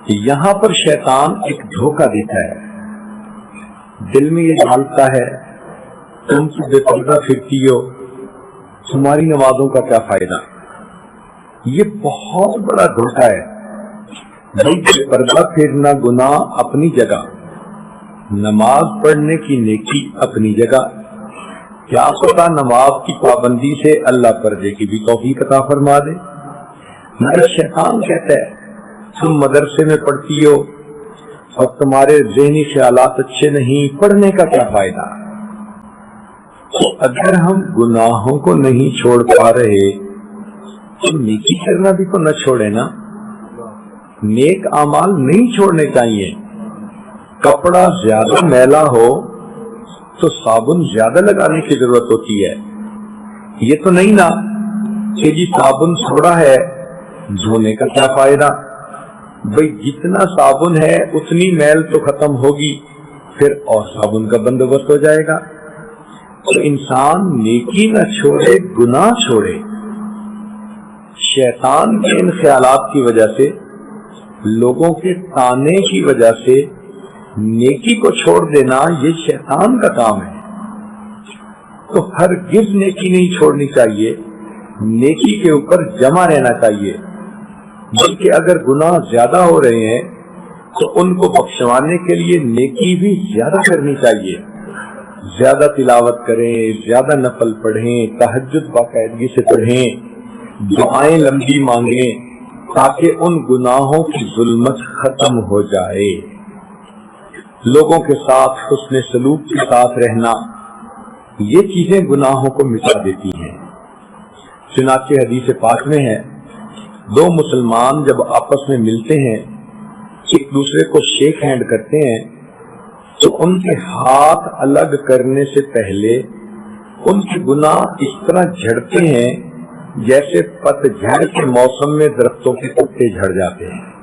یہاں پر شیطان ایک دھوکہ دیتا ہے، دل میں یہ ڈالتا ہے تم تو بے پردہ پھرتی ہو، تمہاری نمازوں کا کیا فائدہ۔ یہ بہت بڑا دھوکہ ہے۔ بے پردہ پھرنا گناہ اپنی جگہ، نماز پڑھنے کی نیکی اپنی جگہ، کیا پتہ نماز کی پابندی سے اللہ پردے کی بھی توفیق عطا فرما دے۔ مگر شیطان کہتا ہے تم مدرسے میں پڑھتی ہو اور تمہارے ذہنی خیالات اچھے نہیں، پڑھنے کا کیا فائدہ۔ تو اگر ہم گناہوں کو نہیں چھوڑ پا رہے تو نیکی کرنا بھی تو نہ چھوڑے نا۔ نیک اعمال نہیں چھوڑنے چاہیے۔ کپڑا زیادہ میلا ہو تو صابن زیادہ لگانے کی ضرورت ہوتی ہے، یہ تو نہیں نا کہ جی صابن تھوڑا ہے دھونے کا کیا فائدہ۔ بھئی جتنا صابن ہے اتنی میل تو ختم ہوگی، پھر اور صابن کا بندوبست ہو جائے گا۔ تو انسان نیکی نہ چھوڑے، گناہ چھوڑے۔ شیطان کے ان خیالات کی وجہ سے، لوگوں کے تانے کی وجہ سے نیکی کو چھوڑ دینا یہ شیطان کا کام ہے۔ تو ہرگز نیکی نہیں چھوڑنی چاہیے، نیکی کے اوپر جمع رہنا چاہیے۔ بلکہ اگر گناہ زیادہ ہو رہے ہیں تو ان کو بخشوانے کے لیے نیکی بھی زیادہ کرنی چاہیے۔ زیادہ تلاوت کریں، زیادہ نفل پڑھیں، تہجد باقاعدگی سے پڑھیں، دعائیں لمبی مانگیں، تاکہ ان گناہوں کی ظلمت ختم ہو جائے۔ لوگوں کے ساتھ حسن سلوک کے ساتھ رہنا، یہ چیزیں گناہوں کو مٹا دیتی ہیں۔ چنانچہ حدیث پاک میں ہے، دو مسلمان جب آپس میں ملتے ہیں، ایک دوسرے کو شیک ہینڈ کرتے ہیں، تو ان کے ہاتھ الگ کرنے سے پہلے ان کے گناہ اس طرح جھڑتے ہیں جیسے پت جھڑ کے موسم میں درختوں کے پتے جھڑ جاتے ہیں۔